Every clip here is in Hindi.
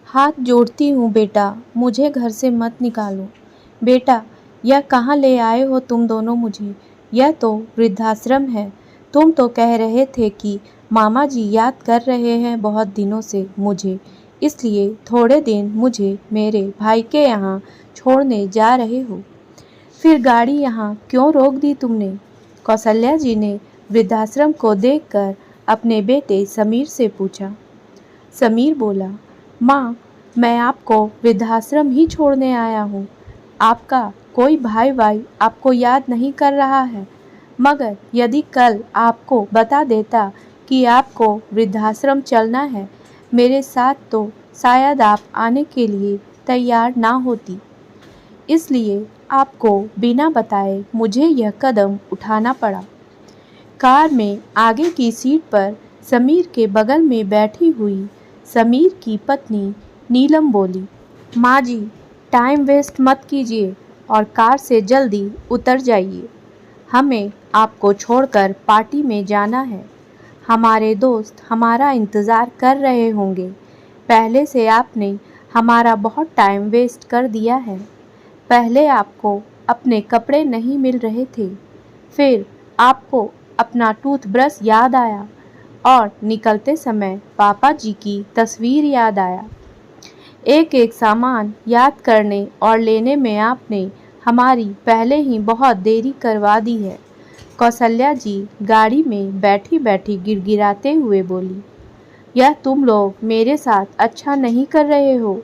हाथ जोड़ती हूँ बेटा, मुझे घर से मत निकालो। बेटा, यह कहाँ ले आए हो तुम दोनों मुझे? यह तो वृद्धाश्रम है। तुम तो कह रहे थे कि मामा जी याद कर रहे हैं बहुत दिनों से मुझे, इसलिए थोड़े दिन मुझे मेरे भाई के यहाँ छोड़ने जा रहे हो। फिर गाड़ी यहाँ क्यों रोक दी तुमने? कौशल्या जी ने वृद्धाश्रम को देखकर अपने बेटे समीर से पूछा। समीर बोला, माँ, मैं आपको वृद्धाश्रम ही छोड़ने आया हूँ। आपका कोई भाई आपको याद नहीं कर रहा है, मगर यदि कल आपको बता देता कि आपको वृद्धाश्रम चलना है मेरे साथ, तो शायद आप आने के लिए तैयार ना होती। इसलिए आपको बिना बताए मुझे यह कदम उठाना पड़ा। कार में आगे की सीट पर समीर के बगल में बैठी हुई समीर की पत्नी नीलम बोली, माँ जी, टाइम वेस्ट मत कीजिए और कार से जल्दी उतर जाइए। हमें आपको छोड़कर पार्टी में जाना है। हमारे दोस्त हमारा इंतज़ार कर रहे होंगे। पहले से आपने हमारा बहुत टाइम वेस्ट कर दिया है। पहले आपको अपने कपड़े नहीं मिल रहे थे, फिर आपको अपना टूथब्रश याद आया और निकलते समय पापा जी की तस्वीर याद आया। एक एक सामान याद करने और लेने में आपने हमारी पहले ही बहुत देरी करवा दी है। कौशल्या जी गाड़ी में बैठी बैठी गिड़गिड़ाते हुए बोली, यह तुम लोग मेरे साथ अच्छा नहीं कर रहे हो।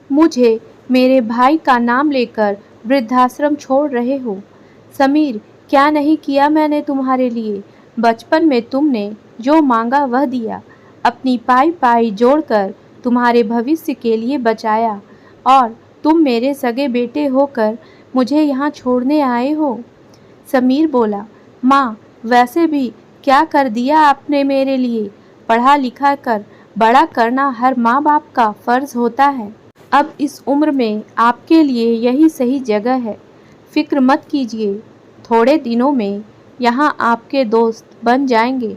मुझे मेरे भाई का नाम लेकर वृद्धाश्रम छोड़ रहे हो। समीर, क्या नहीं किया मैंने तुम्हारे लिए? बचपन में तुमने जो मांगा वह दिया, अपनी पाई पाई जोड़कर तुम्हारे भविष्य के लिए बचाया, और तुम मेरे सगे बेटे होकर मुझे यहाँ छोड़ने आए हो। समीर बोला, माँ, वैसे भी क्या कर दिया आपने मेरे लिए? पढ़ा लिखा कर बड़ा करना हर माँ बाप का फर्ज होता है। अब इस उम्र में आपके लिए यही सही जगह है। फिक्र मत कीजिए, थोड़े दिनों में यहाँ आपके दोस्त बन जाएंगे,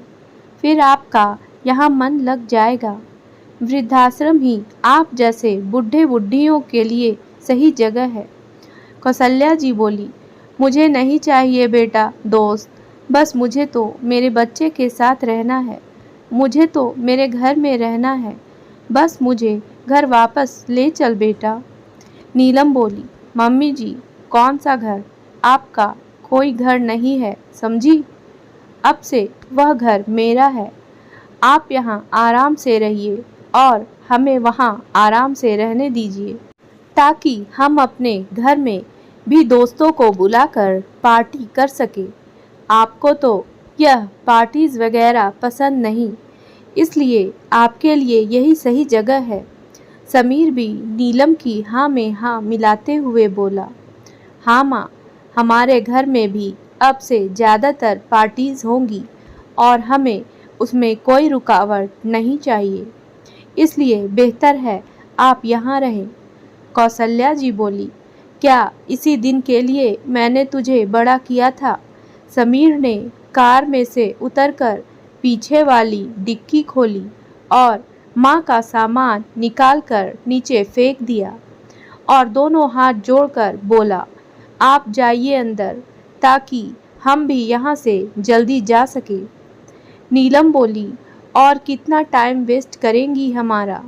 फिर आपका यहाँ मन लग जाएगा। वृद्धाश्रम ही आप जैसे बूढ़े बुढ़ियों के लिए सही जगह है। कौशल्या जी बोली, मुझे नहीं चाहिए बेटा दोस्त, बस मुझे तो मेरे बच्चे के साथ रहना है। मुझे तो मेरे घर में रहना है। बस मुझे घर वापस ले चल बेटा। नीलम बोली, मम्मी जी, कौन सा घर? आपका कोई घर नहीं है, समझी? अब से वह घर मेरा है। आप यहाँ आराम से रहिए और हमें वहाँ आराम से रहने दीजिए, ताकि हम अपने घर में भी दोस्तों को बुलाकर पार्टी कर सके। आपको तो यह पार्टीज वगैरह पसंद नहीं, इसलिए आपके लिए यही सही जगह है। समीर भी नीलम की हाँ में हाँ मिलाते हुए बोला, हाँ माँ, हमारे घर में भी अब से ज़्यादातर पार्टीज होंगी और हमें उसमें कोई रुकावट नहीं चाहिए, इसलिए बेहतर है आप यहाँ रहें। कौशल्या जी बोली, क्या इसी दिन के लिए मैंने तुझे बड़ा किया था? समीर ने कार में से उतरकर पीछे वाली डिक्की खोली और माँ का सामान निकालकर नीचे फेंक दिया और दोनों हाथ जोड़कर बोला, आप जाइए अंदर, ताकि हम भी यहाँ से जल्दी जा सके। नीलम बोली, और कितना टाइम वेस्ट करेंगी हमारा?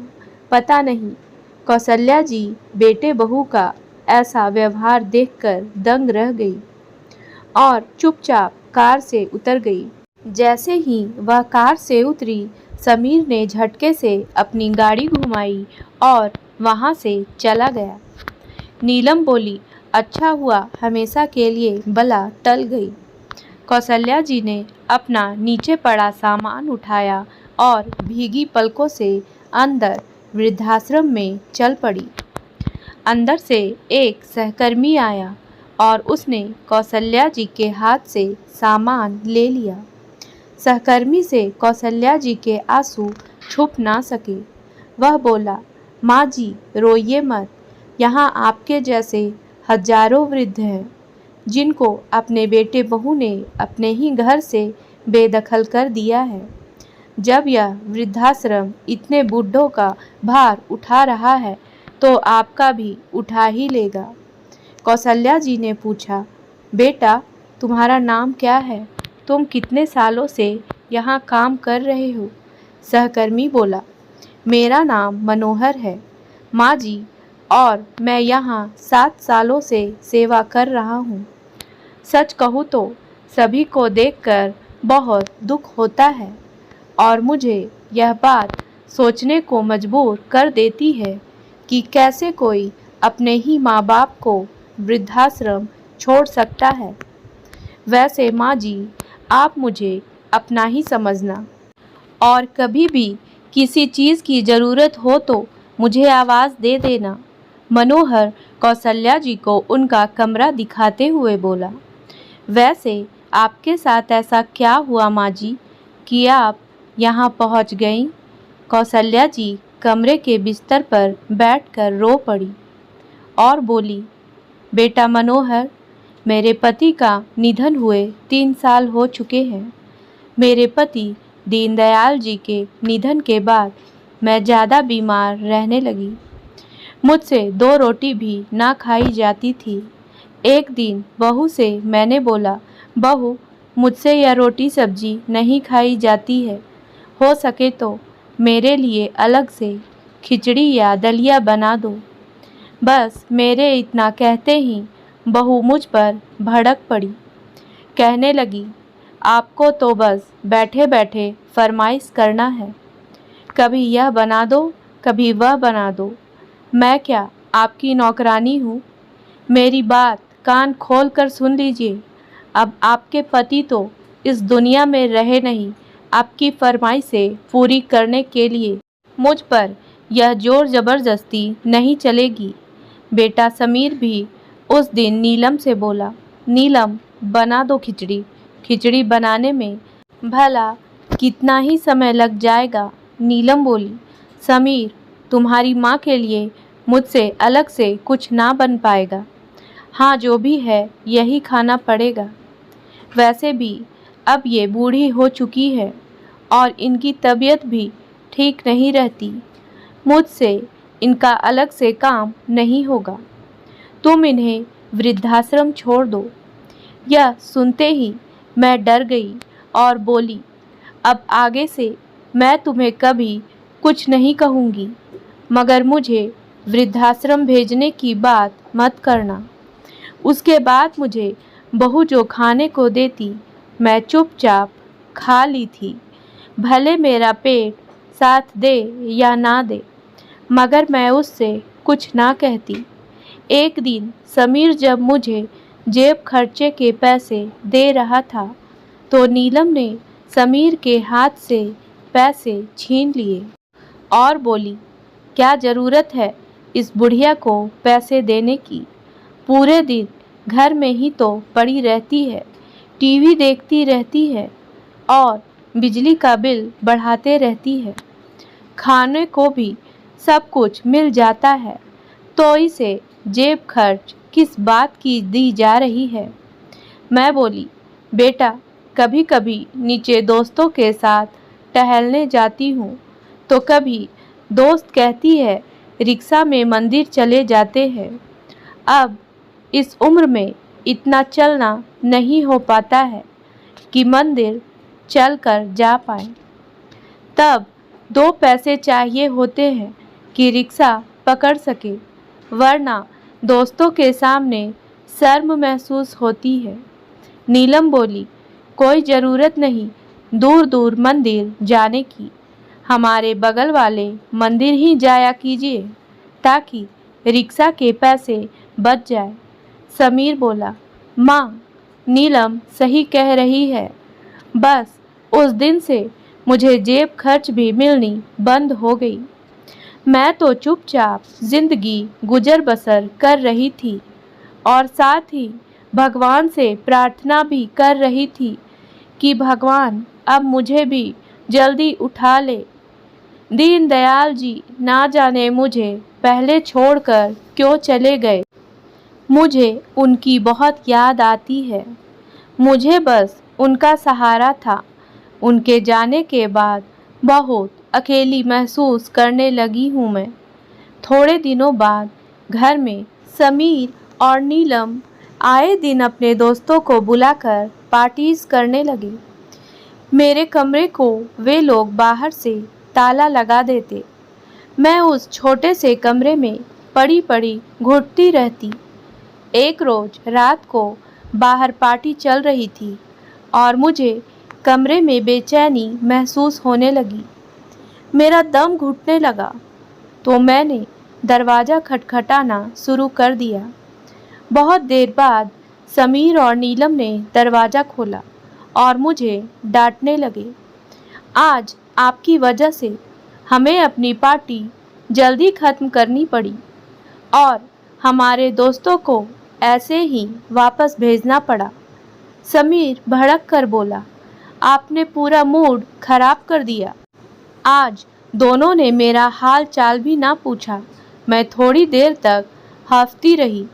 पता नहीं। कौशल्या जी बेटे बहू का ऐसा व्यवहार देखकर दंग रह गई और चुपचाप कार से उतर गई। जैसे ही वह कार से उतरी, समीर ने झटके से अपनी गाड़ी घुमाई और वहां से चला गया। नीलम बोली, अच्छा हुआ हमेशा के लिए बला टल गई। कौशल्या जी ने अपना नीचे पड़ा सामान उठाया और भीगी पलकों से अंदर वृद्धाश्रम में चल पड़ी। अंदर से एक सहकर्मी आया और उसने कौशल्या जी के हाथ से सामान ले लिया। सहकर्मी से कौशल्या जी के आंसू छुप ना सके। वह बोला, माँ जी, रोइए मत। यहाँ आपके जैसे हजारों वृद्ध हैं, जिनको अपने बेटे बहू ने अपने ही घर से बेदखल कर दिया है। जब यह वृद्धाश्रम इतने बूढ़ों का भार उठा रहा है तो आपका भी उठा ही लेगा। कौशल्या जी ने पूछा, बेटा तुम्हारा नाम क्या है? तुम कितने सालों से यहाँ काम कर रहे हो? सहकर्मी बोला, मेरा नाम मनोहर है माँ जी, और मैं यहाँ 7 सालों से सेवा कर रहा हूँ। सच कहूँ तो सभी को देखकर बहुत दुख होता है और मुझे यह बात सोचने को मजबूर कर देती है कि कैसे कोई अपने ही माँ बाप को वृद्धाश्रम छोड़ सकता है। वैसे माँ जी, आप मुझे अपना ही समझना और कभी भी किसी चीज़ की ज़रूरत हो तो मुझे आवाज़ दे देना। मनोहर कौशल्या जी को उनका कमरा दिखाते हुए बोला। वैसे आपके साथ ऐसा क्या हुआ माँ जी कि आप यहाँ पहुँच गईं? कौशल्या जी कमरे के बिस्तर पर बैठकर रो पड़ी और बोली, बेटा मनोहर, मेरे पति का निधन हुए 3 साल हो चुके हैं। मेरे पति दीनदयाल जी के निधन के बाद मैं ज़्यादा बीमार रहने लगी। मुझसे 2 रोटी भी ना खाई जाती थी। एक दिन बहू से मैंने बोला, बहू मुझसे यह रोटी सब्जी नहीं खाई जाती है, हो सके तो मेरे लिए अलग से खिचड़ी या दलिया बना दो। बस मेरे इतना कहते ही बहू मुझ पर भड़क पड़ी। कहने लगी, आपको तो बस बैठे बैठे फरमाइश करना है, कभी यह बना दो कभी वह बना दो। मैं क्या आपकी नौकरानी हूँ? मेरी बात कान खोल कर सुन लीजिए। अब आपके पति तो इस दुनिया में रहे नहीं आपकी फरमाइशें पूरी करने के लिए। मुझ पर यह जोर ज़बरदस्ती नहीं चलेगी। बेटा समीर भी उस दिन नीलम से बोला, नीलम बना दो खिचड़ी। खिचड़ी बनाने में भला कितना ही समय लग जाएगा? नीलम बोली, समीर तुम्हारी माँ के लिए मुझसे अलग से कुछ ना बन पाएगा। हाँ जो भी है यही खाना पड़ेगा। वैसे भी अब ये बूढ़ी हो चुकी है और इनकी तबीयत भी ठीक नहीं रहती। मुझसे इनका अलग से काम नहीं होगा। तुम इन्हें वृद्धाश्रम छोड़ दो। यह सुनते ही मैं डर गई और बोली, अब आगे से मैं तुम्हें कभी कुछ नहीं कहूँगी, मगर मुझे वृद्धाश्रम भेजने की बात मत करना। उसके बाद मुझे बहू जो खाने को देती मैं चुपचाप खा ली थी, भले मेरा पेट साथ दे या ना दे, मगर मैं उससे कुछ ना कहती। एक दिन समीर जब मुझे जेब खर्चे के पैसे दे रहा था तो नीलम ने समीर के हाथ से पैसे छीन लिए और बोली, क्या ज़रूरत है इस बुढ़िया को पैसे देने की? पूरे दिन घर में ही तो पड़ी रहती है, टीवी देखती रहती है और बिजली का बिल बढ़ाते रहती है। खाने को भी सब कुछ मिल जाता है, तो इसे जेब खर्च किस बात की दी जा रही है? मैं बोली, बेटा कभी कभी नीचे दोस्तों के साथ टहलने जाती हूँ तो कभी दोस्त कहती है रिक्शा में मंदिर चले जाते हैं। अब इस उम्र में इतना चलना नहीं हो पाता है कि मंदिर चलकर जा पाए। तब 2 पैसे चाहिए होते हैं कि रिक्शा पकड़ सके, वरना दोस्तों के सामने शर्म महसूस होती है। नीलम बोली, कोई ज़रूरत नहीं दूर दूर मंदिर जाने की, हमारे बगल वाले मंदिर ही जाया कीजिए ताकि रिक्शा के पैसे बच जाए। समीर बोला, माँ नीलम सही कह रही है। बस उस दिन से मुझे जेब खर्च भी मिलनी बंद हो गई। मैं तो चुपचाप जिंदगी गुजर बसर कर रही थी और साथ ही भगवान से प्रार्थना भी कर रही थी कि भगवान अब मुझे भी जल्दी उठा ले। दीनदयाल जी ना जाने मुझे पहले छोड़कर क्यों चले गए। मुझे उनकी बहुत याद आती है। मुझे बस उनका सहारा था। उनके जाने के बाद बहुत अकेली महसूस करने लगी हूँ मैं। थोड़े दिनों बाद घर में समीर और नीलम आए दिन अपने दोस्तों को बुलाकर पार्टीज करने लगे। मेरे कमरे को वे लोग बाहर से ताला लगा देते। मैं उस छोटे से कमरे में पड़ी पड़ी घुटती रहती। एक रोज रात को बाहर पार्टी चल रही थी और मुझे कमरे में बेचैनी महसूस होने लगी। मेरा दम घुटने लगा तो मैंने दरवाज़ा खटखटाना शुरू कर दिया। बहुत देर बाद समीर और नीलम ने दरवाज़ा खोला और मुझे डांटने लगे। आज आपकी वजह से हमें अपनी पार्टी जल्दी ख़त्म करनी पड़ी और हमारे दोस्तों को ऐसे ही वापस भेजना पड़ा। समीर भड़क कर बोला, आपने पूरा मूड खराब कर दिया। आज दोनों ने मेरा हाल चाल भी ना पूछा। मैं थोड़ी देर तक हंसती रही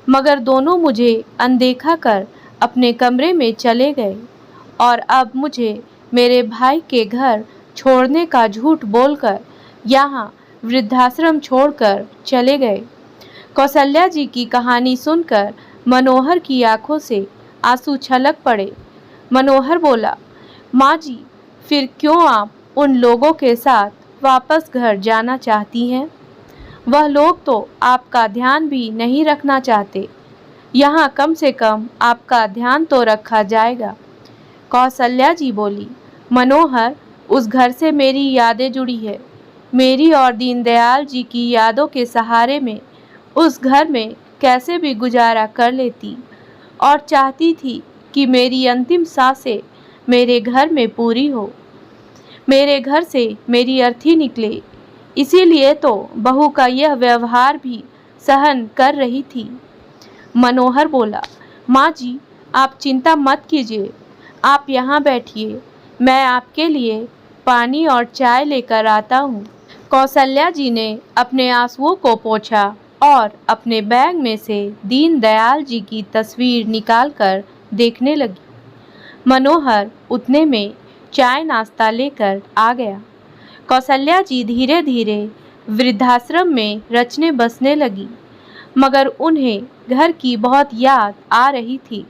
मगर दोनों मुझे अनदेखा कर अपने कमरे में चले गए और अब मुझे मेरे भाई के घर छोड़ने का झूठ बोलकर यहाँ वृद्धाश्रम छोड़कर चले गए। कौशल्या जी की कहानी सुनकर मनोहर की आंखों से आंसू छलक पड़े। मनोहर बोला, माँ जी, फिर क्यों आप उन लोगों के साथ वापस घर जाना चाहती हैं? वह लोग तो आपका ध्यान भी नहीं रखना चाहते। यहाँ कम से कम आपका ध्यान तो रखा जाएगा। कौशल्या जी बोली, मनोहर, उस घर से मेरी यादें जुड़ी है। मेरी और दीनदयाल जी की यादों के सहारे में उस घर में कैसे भी गुजारा कर लेती और चाहती थी कि मेरी अंतिम सांसें मेरे घर में पूरी हो, मेरे घर से मेरी अर्थी निकले। इसीलिए तो बहू का यह व्यवहार भी सहन कर रही थी। मनोहर बोला, माँ जी, आप चिंता मत कीजिए, आप यहाँ बैठिए, मैं आपके लिए पानी और चाय लेकर आता हूँ। कौशल्या जी ने अपने आंसुओं को पोंछा और अपने बैग में से दीनदयाल जी की तस्वीर निकालकर देखने लगी। मनोहर उतने में चाय नाश्ता लेकर आ गया। कौशल्या जी धीरे धीरे वृद्धाश्रम में रचने बसने लगी मगर उन्हें घर की बहुत याद आ रही थी।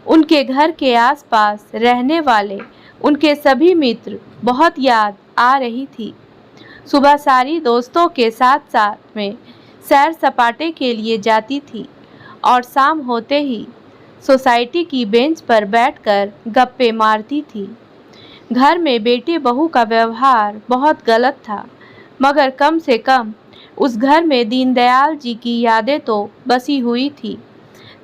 उनके घर के आसपास रहने वाले उनके सभी मित्र बहुत याद आ रही थी। सुबह सारी दोस्तों के साथ साथ में सैर सपाटे के लिए जाती थी और शाम होते ही सोसाइटी की बेंच पर बैठकर गप्पे मारती थी। घर में बेटे बहू का व्यवहार बहुत गलत था मगर कम से कम उस घर में दीनदयाल जी की यादें तो बसी हुई थी।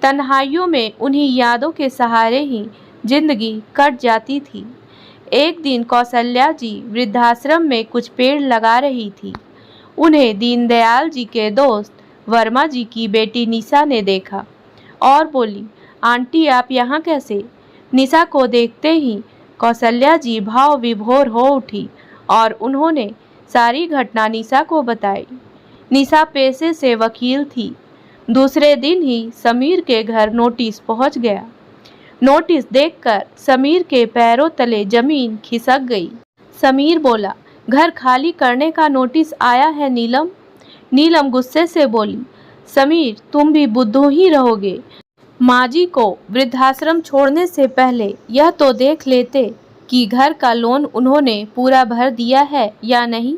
तन्हाइयों में उन्हीं यादों के सहारे ही जिंदगी कट जाती थी। एक दिन कौशल्या जी वृद्धाश्रम में कुछ पेड़ लगा रही थी। उन्हें दीनदयाल जी के दोस्त वर्मा जी की बेटी निशा ने देखा और बोली, आंटी, आप यहाँ कैसे? निशा को देखते ही कौशल्या जी भाव विभोर हो उठी और उन्होंने सारी घटना निशा को बताई। निशा पेशे से वकील थी। दूसरे दिन ही समीर के घर नोटिस पहुंच गया। नोटिस देखकर समीर के पैरों तले जमीन खिसक गई। समीर बोला, घर खाली करने का नोटिस आया है नीलम। नीलम गुस्से से बोली, समीर, तुम भी बुद्धू ही रहोगे। माँ जी को वृद्धाश्रम छोड़ने से पहले यह तो देख लेते कि घर का लोन उन्होंने पूरा भर दिया है या नहीं।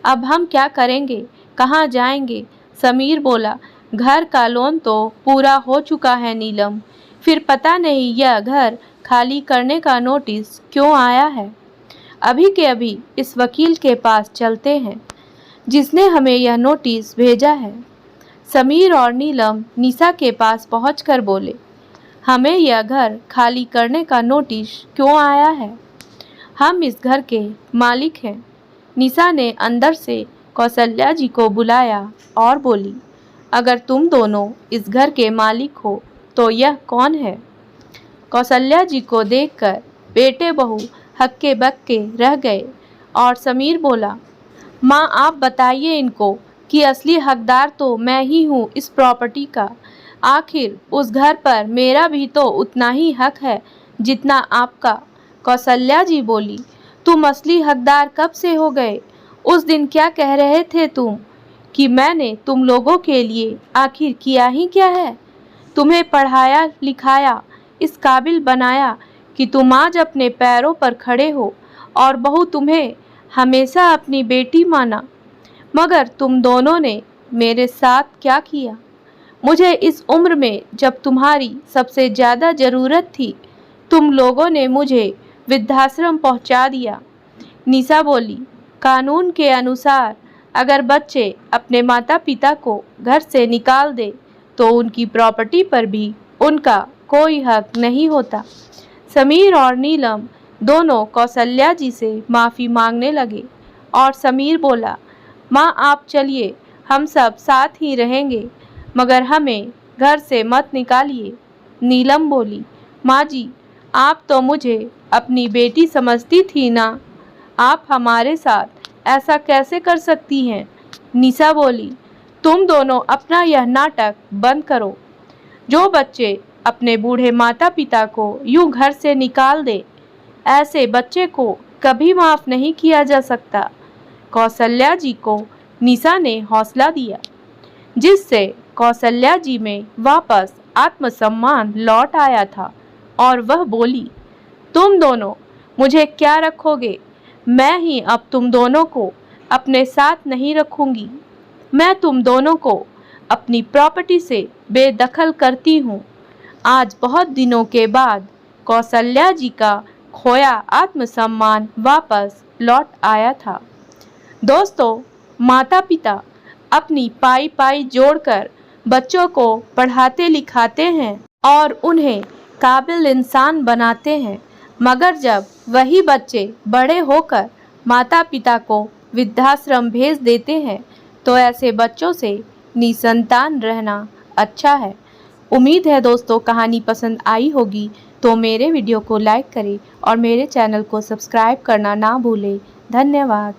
अब हम क्या करेंगे, कहाँ जाएंगे? समीर बोला, घर का लोन तो पूरा हो चुका है नीलम, फिर पता नहीं यह घर खाली करने का नोटिस क्यों आया है। अभी के अभी इस वकील के पास चलते हैं जिसने हमें यह नोटिस भेजा है। समीर और नीलम निशा के पास पहुंचकर बोले, हमें यह घर खाली करने का नोटिस क्यों आया है? हम इस घर के मालिक हैं। निशा ने अंदर से कौशल्या जी को बुलाया और बोली, अगर तुम दोनों इस घर के मालिक हो तो यह कौन है? कौशल्या जी को देखकर बेटे बहू हक्के बक्के रह गए और समीर बोला, माँ, आप बताइए इनको कि असली हकदार तो मैं ही हूँ इस प्रॉपर्टी का। आखिर उस घर पर मेरा भी तो उतना ही हक है जितना आपका। कौशल्या जी बोली, तुम असली हकदार कब से हो गए? उस दिन क्या कह रहे थे तुम कि मैंने तुम लोगों के लिए आखिर किया ही क्या है? तुम्हें पढ़ाया लिखाया, इस काबिल बनाया कि तुम आज अपने पैरों पर खड़े हो, और बहू तुम्हें हमेशा अपनी बेटी माना। मगर तुम दोनों ने मेरे साथ क्या किया? मुझे इस उम्र में जब तुम्हारी सबसे ज़्यादा ज़रूरत थी, तुम लोगों ने मुझे वृद्धाश्रम पहुंचा दिया। निशा बोली, कानून के अनुसार अगर बच्चे अपने माता पिता को घर से निकाल दे तो उनकी प्रॉपर्टी पर भी उनका कोई हक नहीं होता। समीर और नीलम दोनों कौशल्या जी से माफ़ी मांगने लगे और समीर बोला, माँ आप चलिए, हम सब साथ ही रहेंगे, मगर हमें घर से मत निकालिए। नीलम बोली, माँ जी आप तो मुझे अपनी बेटी समझती थी ना, आप हमारे साथ ऐसा कैसे कर सकती हैं? निशा बोली, तुम दोनों अपना यह नाटक बंद करो। जो बच्चे अपने बूढ़े माता पिता को यूं घर से निकाल दे, ऐसे बच्चे को कभी माफ़ नहीं किया जा सकता। कौशल्या जी को निशा ने हौसला दिया, जिससे कौशल्या जी में वापस आत्मसम्मान लौट आया था और वह बोली, तुम दोनों मुझे क्या रखोगे? मैं ही अब तुम दोनों को अपने साथ नहीं रखूंगी। मैं तुम दोनों को अपनी प्रॉपर्टी से बेदखल करती हूँ। आज बहुत दिनों के बाद कौशल्या जी का खोया आत्मसम्मान वापस लौट आया था। दोस्तों, माता पिता अपनी पाई पाई जोड़कर बच्चों को पढ़ाते लिखाते हैं और उन्हें काबिल इंसान बनाते हैं, मगर जब वही बच्चे बड़े होकर माता पिता को वृद्धाश्रम भेज देते हैं तो ऐसे बच्चों से निसंतान रहना अच्छा है। उम्मीद है दोस्तों कहानी पसंद आई होगी, तो मेरे वीडियो को लाइक करें और मेरे चैनल को सब्सक्राइब करना ना भूलें। धन्यवाद।